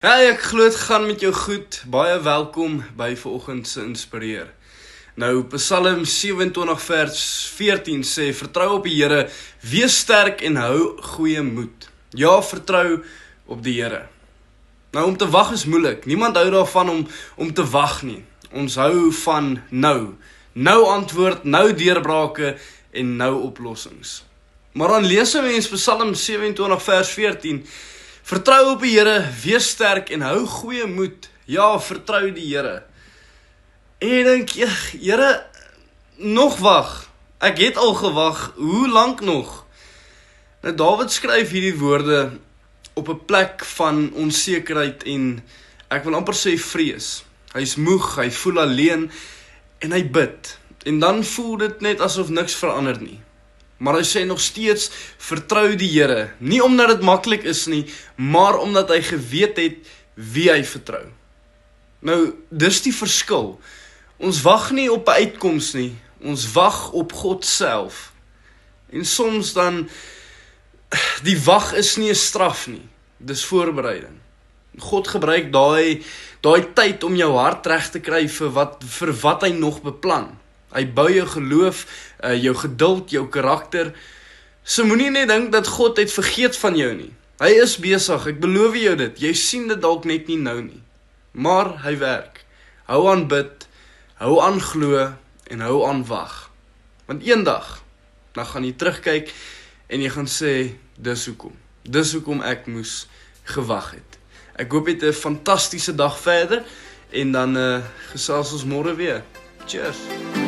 Hey, ek glo dit gaan met jou goed. Baie welkom by vanoggend se Inspireer. Nou, Psalm 27 vers 14 sê, vertrou op die Here, wees sterk en hou goeie moed. Ja, vertrou op die Here. Nou, om te wag is moeilik. Niemand hou daarvan om te wag nie. Ons hou van nou. Nou antwoord, nou deurbrake en nou oplossings. Maar dan lees 'n mens Psalm 27 vers 14, vertrou op die Here, wees sterk en hou goeie moed. Ja, vertrou die Here. En jy dink, Here, nog wag. Ek het al gewag, hoe lank nog? Nou, Dawid skryf hierdie woorde op 'n plek van onsekerheid en ek wil amper sê vrees. Hy's moeg, hy voel alleen en hy bid. En dan voel dit net asof niks verander nie. Maar hy sê nog steeds, vertrou die Here. Nie omdat dit maklik is nie, maar omdat hy geweet het wie hy vertrou. Nou, dis die verskil. Ons wag nie op 'n uitkoms nie, ons wag op God self. En soms dan, die wag is nie 'n straf nie, dis voorbereiding. God gebruik daai tyd om jou hart reg te kry vir wat hy nog beplan. Hy bou jou geloof, jou geduld, jou karakter. So moenie net dink dat God het vergeet van jou nie. Hy is besig, ek beloof jou dit. Jy sien dit dalk net nie nou nie. Maar hy werk. Hou aan bid, hou aan glo en hou aan wag. Want eendag, dan gaan jy terugkyk en jy gaan sê, dis hoekom ek moes gewag het. Ek hoop jy het 'n fantastiese dag verder en dan gesels ons môre weer. Cheers!